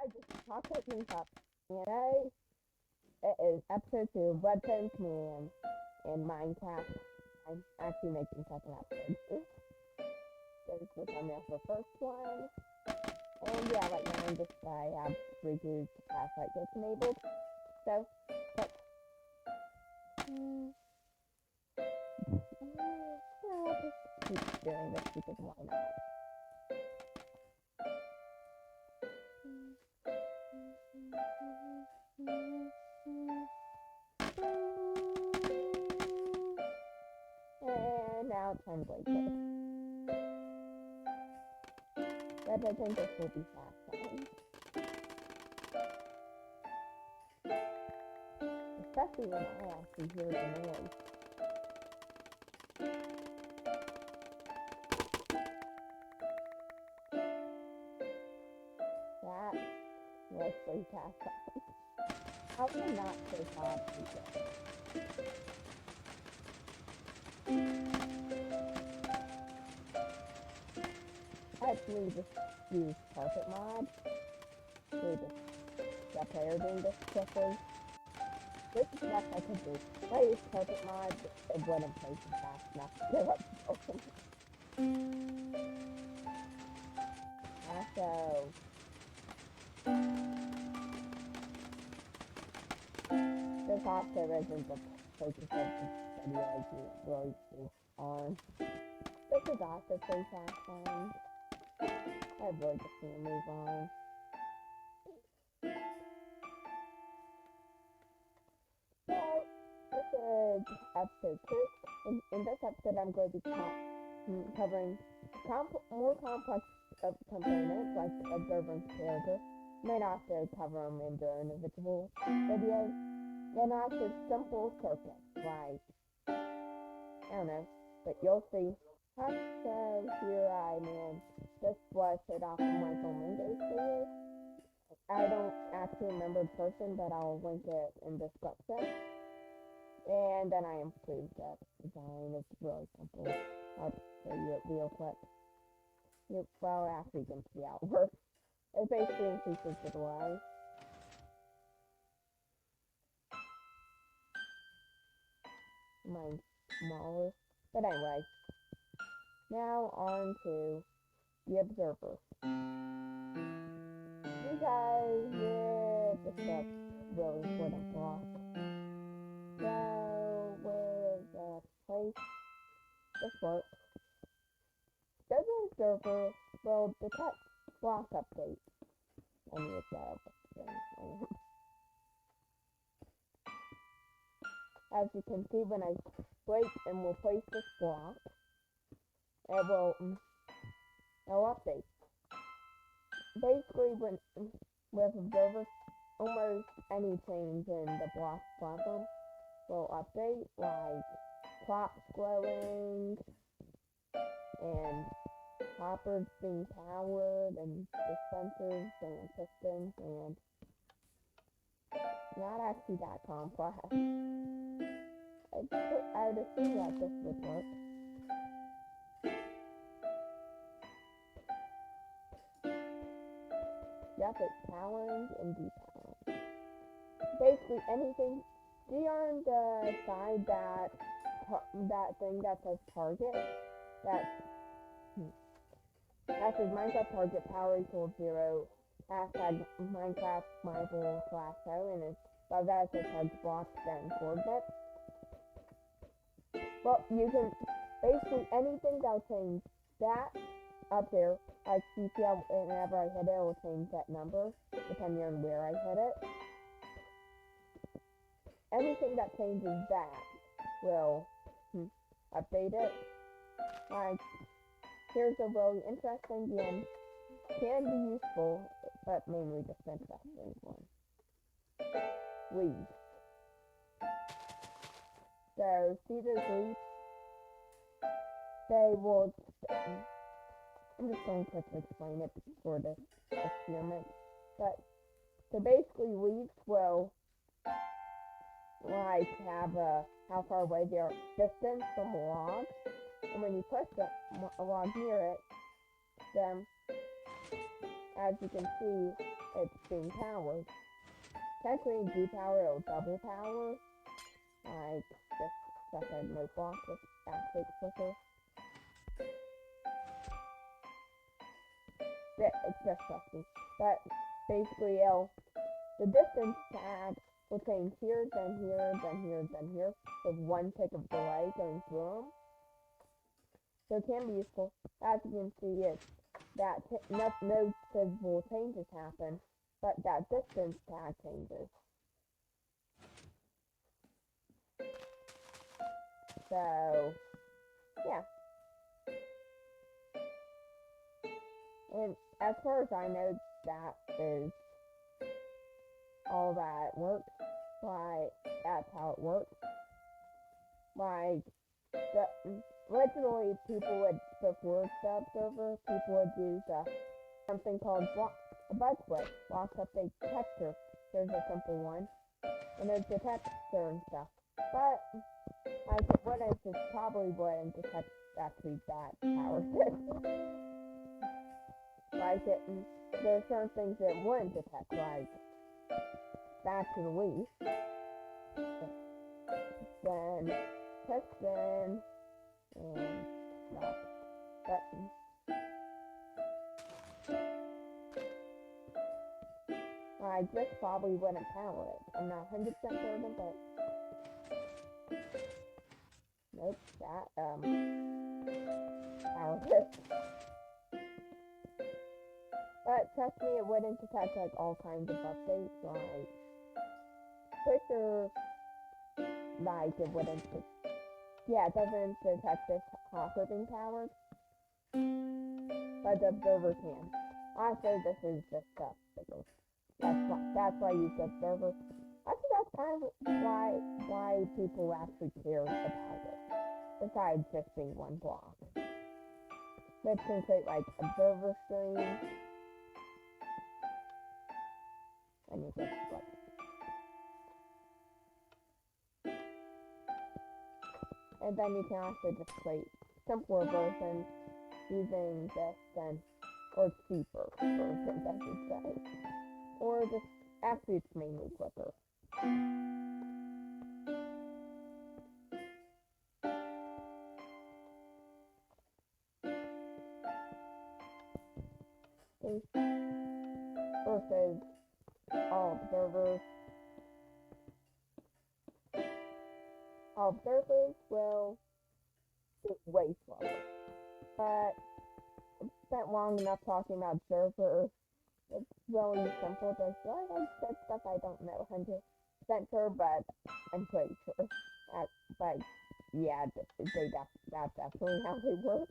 guys, it's Chocolate and Cup. And today, it is episode 2 of Redstone Command in Minecraft. I'm actually making second episode. There's the thumbnail for the first one. And yeah, right now I have 3 dudes to pass light gets enabled. So, but, I'll just keep doing this because why not? And now it's time to break it. But I think this will be fast time. Especially when I actually hear the noise. That was pretty fast time. How can I not say fast people? Actually just use carpet mod to the player doing this quickly. This is what I could do. If I use carpet mod, it wouldn't place it fast enough to give up open. Also, this also isn't the focus of the video I do really do on. This is also pretty fast time. I really just need to move on. So, this is episode 2. In this episode, I'm going to be covering more complex components like observer and character. Might also cover them in their individual videos. Then also simple circuits, like, I don't know, but you'll see. So here I am. This was set off on my phone windows for you. I don't actually remember the person, but I'll link it in the description. And then I improved the design. It's really simple. I'll show you it real quick. Well, actually, you can see how it works. It basically increases the delay. Mine's smaller. But anyway. Now on to the observer. You guys get the really important block. So, where is the place? This works. The observer will detect block updates. I need to set up a As you can see, when I break and will place this block, it will update. Basically, with observers, almost any change in the block problem will update, like crops growing, and hoppers being powered, and dispensers and pistons, and not actually that complex. I would assume that this would work. Yep, it's powering and depowering. Basically anything. See on the side that thing that says target? That says Minecraft target power equals 0. Hashtag Minecraft Bible/0, and above that it says target blocks then coordinates. Well, you can basically anything that'll change that up there. Like you see how whenever I hit it, it will change that number depending on where I hit it. Anything that changes that will update it. Like, here's a really interesting one. Can be useful, but mainly just interesting one. Leaves. So, see those leaves? They will... I'm just going to quickly explain it for this experiment. But, so basically leaves will, like, have how far away they are distance from a log. And when you push a log near it, then as you can see, it's being powered. Technically, depower, it'll double power. Like this second no block with activate clicker. It's just trusty. But basically, the distance tag will change here, then here, then here, then here, with one tick of delay going through them. So it can be useful. As you can see, no visible changes happen, but that distance tag changes. So, yeah. And as far as I know, that is all that works. Like, that's how it works. Like, originally people would, before the observer, people would use something called a buzzword, block update texture. There's a simple one. And there's the texture and stuff. But, like, it probably wouldn't detect actually that power. Like, there are certain things it wouldn't detect, like, back to the leaf. Then, piston, and stop button. I just probably wouldn't power it. I'm not 100% certain, but nope, that power it. But trust me, it wouldn't detect like all kinds of updates, like it wouldn't. Yeah, it doesn't detect this hopper being powered, but the observer can. Also, this is just stuff. That's why I use the observer. I think that's kind of why people actually care about it. Besides just being one block, which can create like observer streams. And you just like. And then you can also just create simpler versions using this or cheaper versions, I should say. Or just, actually it's mainly quicker. Versus all observers. All observers will be way slower. But I've spent long enough talking about observers. It's really simple. There's like said stuff I don't know 100% sure, but I'm pretty sure. But yeah, that's definitely how they work.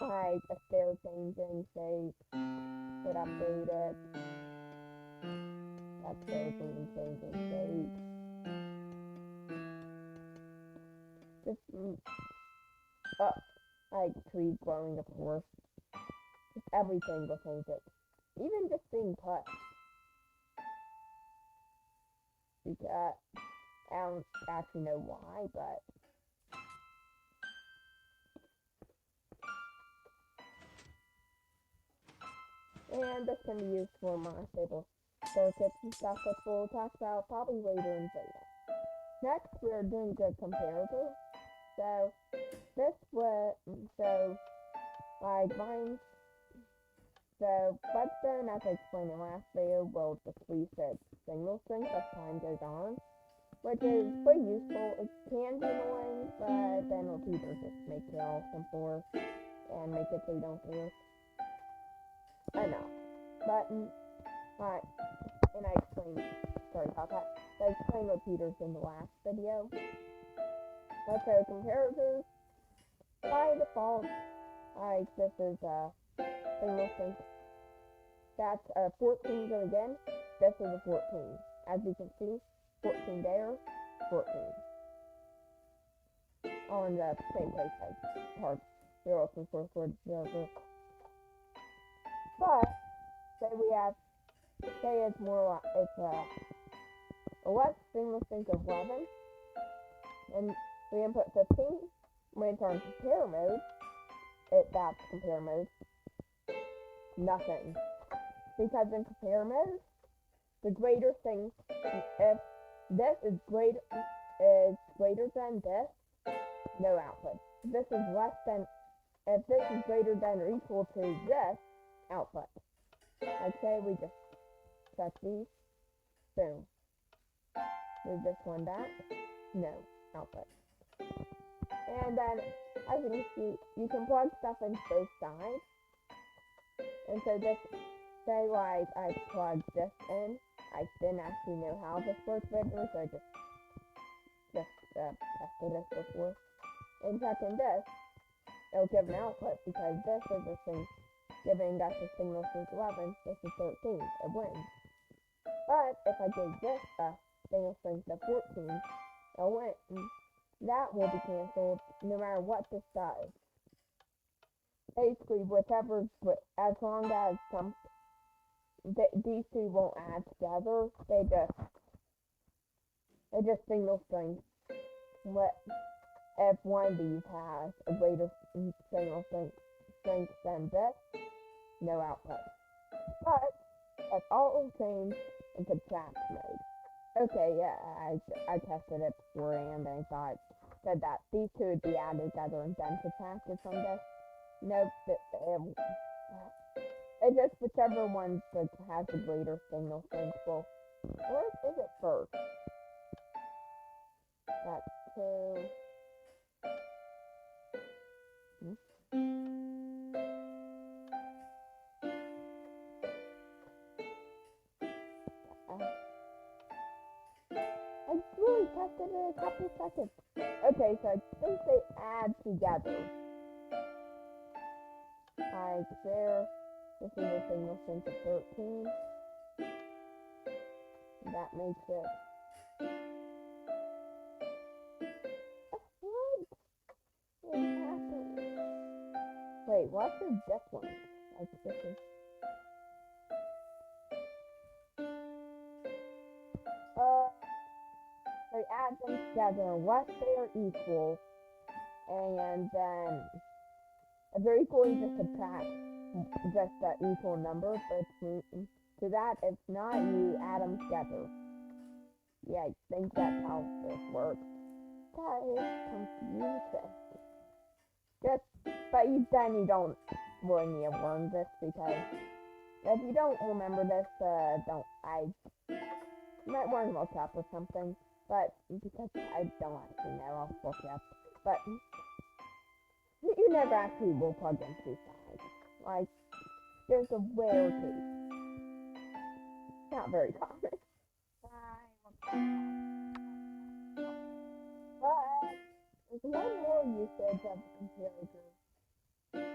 Like a stair changing shape, would update it. That stair changing shape. Just like trees growing, of course. Just everything will change it. Even just being cut. Because I don't actually know why, but and this can be used for monostable circuits and stuff, which we'll talk about probably later in beta. Next, we're doing the comparator. So like mine. So Redstone, as I explained in the last video, will decrease its signal strength as time goes on, which is pretty useful. It can be annoying, but then repeaters just make it all simpler and make it so you don't care. Enough. But, alright, and I explained, sorry about that, I explained repeaters in the last video. Let's say comparators, by default, like this is a signal strength. That's a 14 going again. This is a 14. As you can see, 14 there, 14. On the same place as parts you're looking for the observer. But say it's a less signal strength of 11, and we input 15. When it's on compare mode, that's compare mode. nothing. Because in compare mode, the greater thing, if this is greater than this, no output. If this is greater than or equal to this, output. Let's say we just check these, boom. Move this one back, no, output. And then, as you can see, you can plug stuff in both sides. And so this, say like I plugged this in, I didn't actually know how this works originally, so I just tested this before. And checking this, it'll give an output because this is the thing giving us a signal since 11, this is 13, it wins. But if I give this a signal strength of 14, it'll win. That will be cancelled no matter what this does. Basically, as long as these two won't add together, they just signal strength. If one of these has a greater signal strength than this, no output. But that's all change in subtract mode. Okay, yeah, I tested it beforehand and I said that these two would be added together and then subtracted from this. Nope, it's just whichever one has the greater signal strength. Well, what is it first? That's 2. I really tested it a couple seconds. Okay, so I think they add together. Like there, this is a signal strength of 13. That makes it. What is happening? Wait, what's the difference? Like this is. They add them together unless they are equal, and then if they're equal, you just subtract just that equal number, but to that, if not, you add them together. Yeah, I think that's how this works. That is confusing. But then you don't really need to learn this, because if you don't remember this, you might want to look up or something. But because I don't actually know, I'll look it up. But you never actually will plug in two sides. Like, there's a rare case. Not very common. But there's one more usage of the comparator,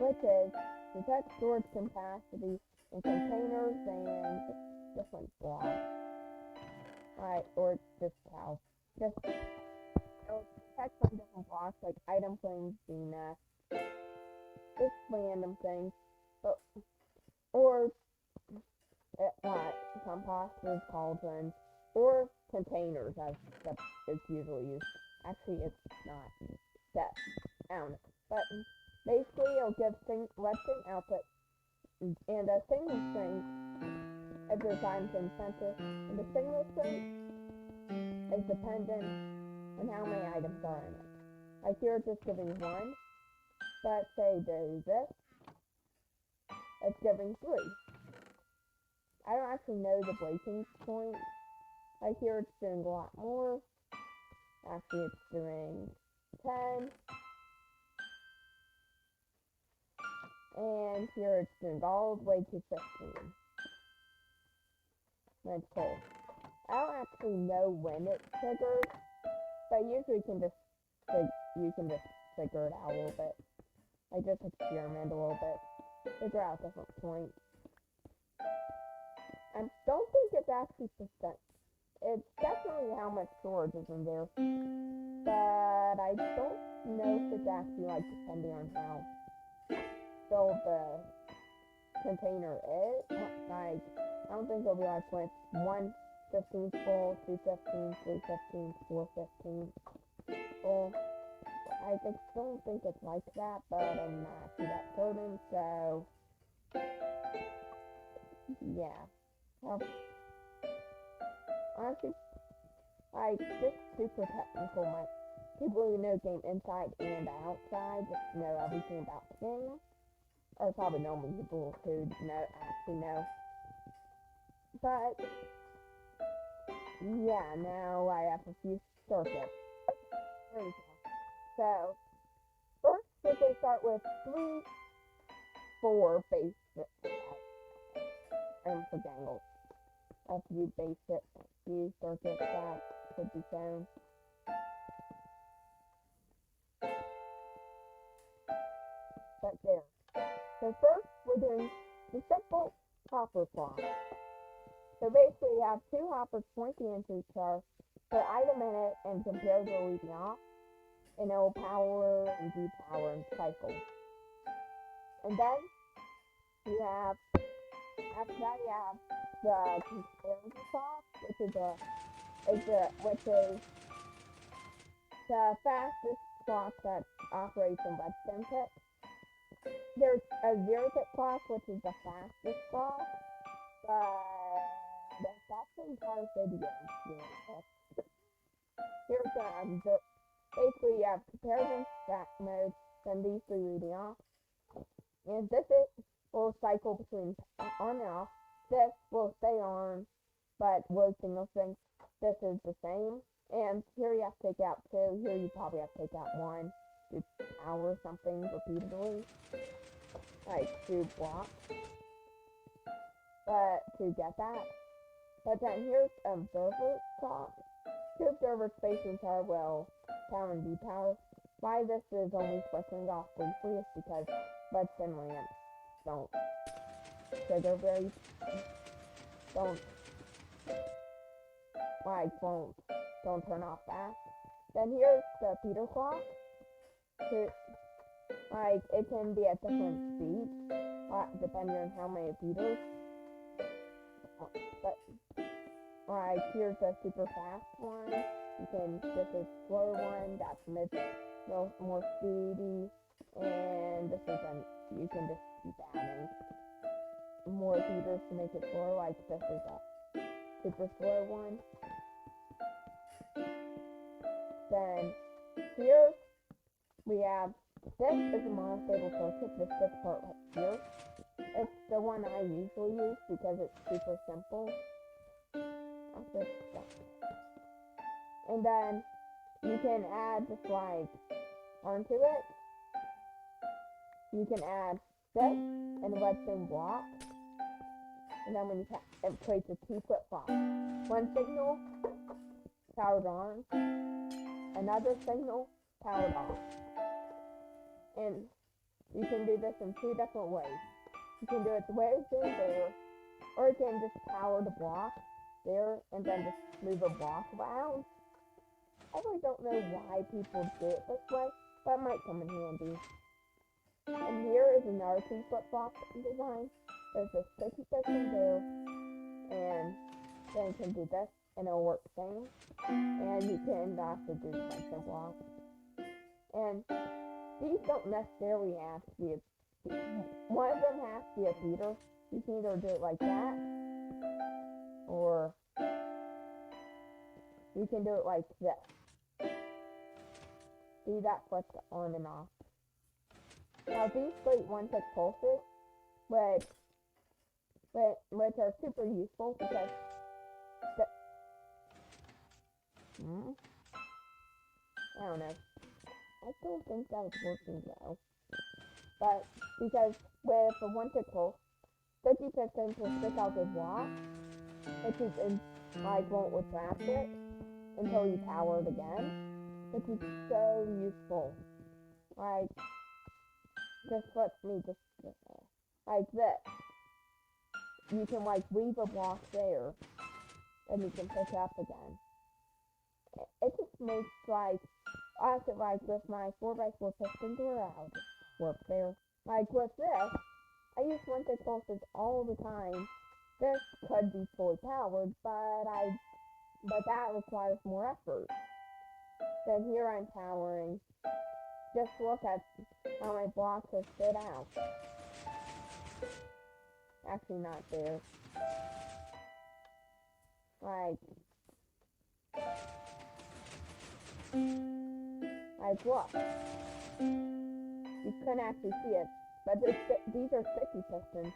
which is to check storage capacity in containers and different blocks. Right, or just how. It'll detect some different blocks, like item frames, VNet, just random things. Or composters, cauldrons, or containers, as it's usually used. Actually, it's not set. I don't know. But basically, it'll give Redstone output and a signal string if there's items in the center, and the signal strength is dependent on how many items are in it. Like here it's just giving 1, but say do this, it's giving 3. I don't actually know the breaking point. Like here it's doing a lot more. Actually it's doing 10. And here it's doing all the way to 15. That's cool. I don't actually know when it triggers, but usually you can just figure it out a little bit. Like just experiment a little bit, figure out different points. I don't think it's actually percent. It's definitely how much storage is in there, but I don't know if it's actually like depending on how filled the container is. Like, I don't think it'll be like when it's 1/15 full, 2/15, 3/15, 4/15 full. I don't think it's like that, but I'm not actually that certain, so Yeah. Well, honestly, like, this super technical, people who know game inside and outside, just know everything about the game, or probably normal people who actually know. But, yeah, now I have a few circuits. There we go. So, first, we can start with 4 basic triangles. A few basic circuits that could be shown. But there. So first, we're doing the simple hopper clock. So basically, you have 2 hoppers pointing into each other, put item in it, and compare the reading off, and it will power and depower and cycle. And then you have, after that, you have the comparison clock, which is the fastest clock that operates in Redstone kit. There's a 0-tick clock, which is the fastest clock, but that's the entire video. Here's basically you have comparison, stack mode, then these 3 reading off, and this will cycle between on and off. This will stay on, but will single string. This is the same, and here you have to take out 2. Here you probably have to take out 1 to power something repeatedly, like 2 blocks, but to get that. But then here's observer clock. 2 observers facing tower will power and depower. Why this is only switching off briefly is because Redstone lamps don't trigger don't turn off fast. Then here's the Peter clock. It can be at different speeds, depending on how many Peters. But here's a super fast one. This is slower one, that's more speedy, and this is you can just keep adding more Peters to make it slower, like this is a super slow one. Then here we have, this is a Monofiber Filter, this part right here. It's the one I usually use because it's super simple. And then you can add just onto it. You can add this and a Redstone block. And then when you it creates a 2 flip-flop. One signal powered on, another signal powered off. And you can do this in 2 different ways. You can do it the way it's doing there, or you can just power the block there and then just move a block around. I really don't know why people do it this way, but it might come in handy. And here is another 2 flip-flop design. There's a sticky section there, and then you can do this, and it'll work the same. And you can also do the Redstone block. And these don't necessarily have to be one of them has to be a feeder. You can either do it like that, or you can do it like this. See, that flips on and off. Now these create 1-tick pulses, which are super useful because I don't know. I don't think that was working though. But because with a 1-tick pulse, sticky pistons will stick out the block, which is won't retract it until you power it again, which is so useful. Just lets me like this. You can weave a block there, and you can pick up again. It just makes also with my 4x4 pistons around work there. With this, I use 1-tick pulses all the time. This could be fully powered, but that requires more effort. Then here I'm powering. Just look at how my blocks have stood out. Actually, not there. Like what? You couldn't actually see it, but these are sticky pistons,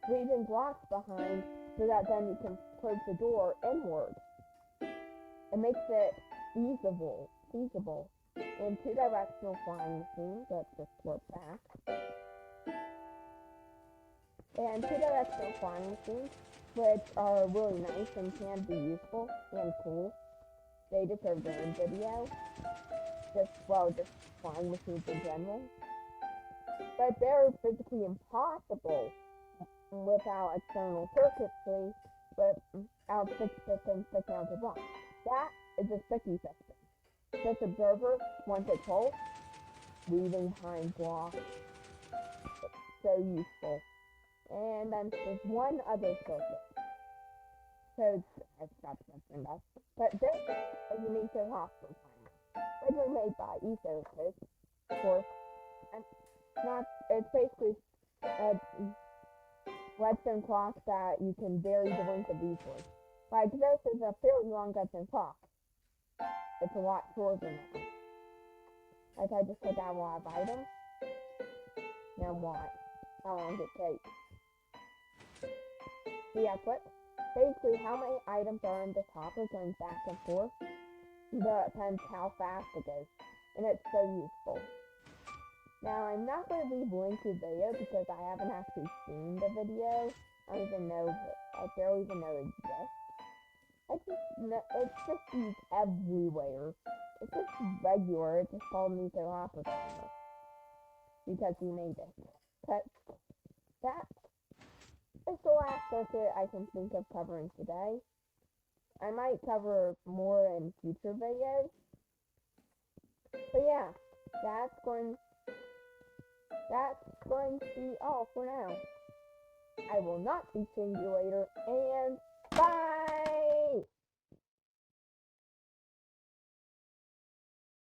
leaving blocks behind so that then you can close the door inward. It makes it feasible. And two-directional flying machines, let's just flip back. And two-directional flying machines, which are really nice and can be useful and cool. They deserve their own video. Just flying machines in general. But they're physically impossible without external circuitry, without 6 pistons sticking out the block. That is a sticky piston. This observer, once it's full, leaving behind blocks. So useful. And then there's one other circuit. So I forgot to mention that. But this is an ether hospital timer. Originally made by Ethos, of course. And it's basically a redstone clock that you can vary the length of easily. Like this is a fairly long redstone clock. It's a lot shorter now. Like I just took out a lot of items. Now what? How long it takes? So yeah, basically how many items are in the hopper going back and forth depends how fast it goes. And it's so useful. Now I'm not going to leave a link to the video because I haven't actually seen the video. I barely even know it exists. It's just used everywhere. It's just regular. It's just called Ether Hopper Timer. Because we made it. But that is the last circuit I can think of covering today. I might cover more in future videos. But yeah, that's going to be all for now. I will not be seeing you later, and